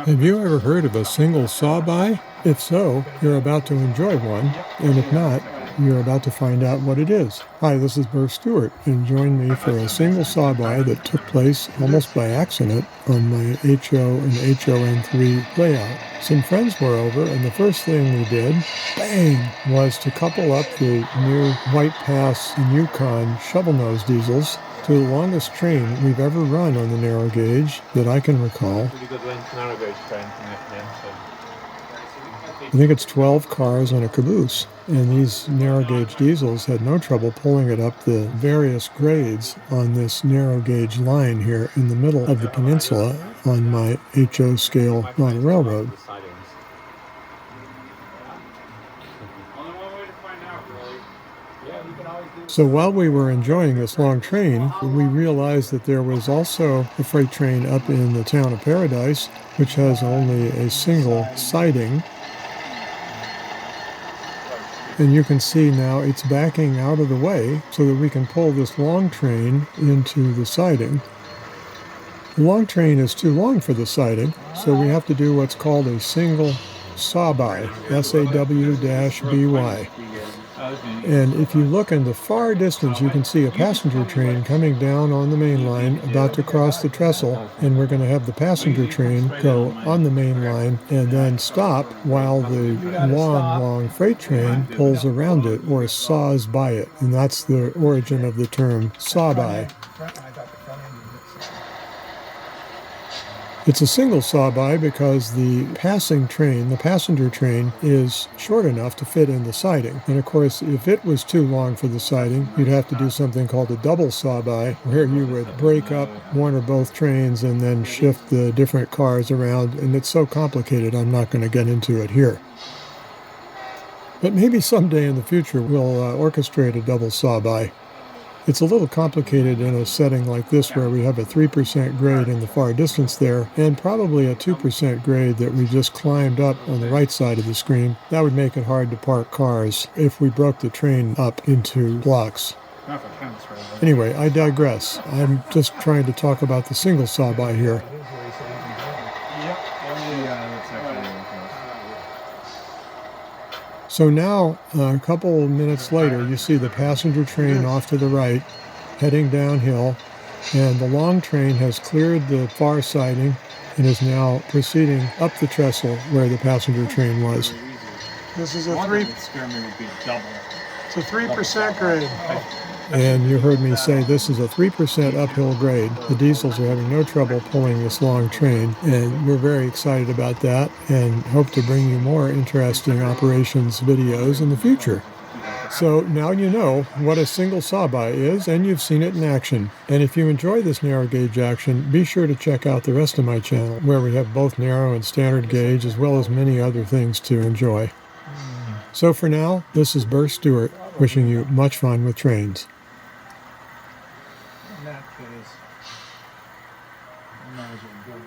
Have you ever heard of a single saw-by? If so, you're about to enjoy one, and if not, you're about to find out what it is. Hi, this is Burr Stewart, and join me for a single saw-by that took place almost by accident on my HO and HON3 layout. Some friends were over, and the first thing we did, bang, was to couple up the new White Pass and Yukon shovel nose diesels to the longest train we've ever run on the narrow gauge that I can recall. Pretty good length narrow gauge train from I think it's 12 cars on a caboose, and these narrow gauge diesels had no trouble pulling it up the various grades on this narrow gauge line here in the middle of the peninsula on my HO scale on a railroad. So while we were enjoying this long train, we realized that there was also a freight train up in the town of Paradise, which has only a single siding. And you can see now it's backing out of the way so that we can pull this long train into the siding. The long train is too long for the siding, so we have to do what's called a single saw-by, SAW-BY. And if you look in the far distance, you can see a passenger train coming down on the main line, about to cross the trestle, and we're going to have the passenger train go on the main line and then stop while the long freight train pulls around it or saws by it. And that's the origin of the term saw-by. It's a single saw-by because the passing train, the passenger train, is short enough to fit in the siding. And of course, if it was too long for the siding, you'd have to do something called a double saw-by, where you would break up one or both trains and then shift the different cars around. And it's so complicated, I'm not going to get into it here. But maybe someday in the future, we'll orchestrate a double saw-by. It's a little complicated in a setting like this where we have a 3% grade in the far distance there and probably a 2% grade that we just climbed up on the right side of the screen. That would make it hard to park cars if we broke the train up into blocks. Anyway, I digress. I'm just trying to talk about the single saw-by here. So now, a couple minutes later, you see the passenger train off to the right, heading downhill, and the long train has cleared the far siding and is now proceeding up the trestle where the passenger train was. This is a 3% grade. And you heard me say this is a 3% uphill grade. The diesels are having no trouble pulling this long train, and we're very excited about that and hope to bring you more interesting operations videos in the future. So now you know what a single saw-by is, and you've seen it in action. And if you enjoy this narrow gauge action, be sure to check out the rest of my channel, where we have both narrow and standard gauge, as well as many other things to enjoy. So for now, this is Burr Stewart, wishing you much fun with trains. In that case, I might as well go.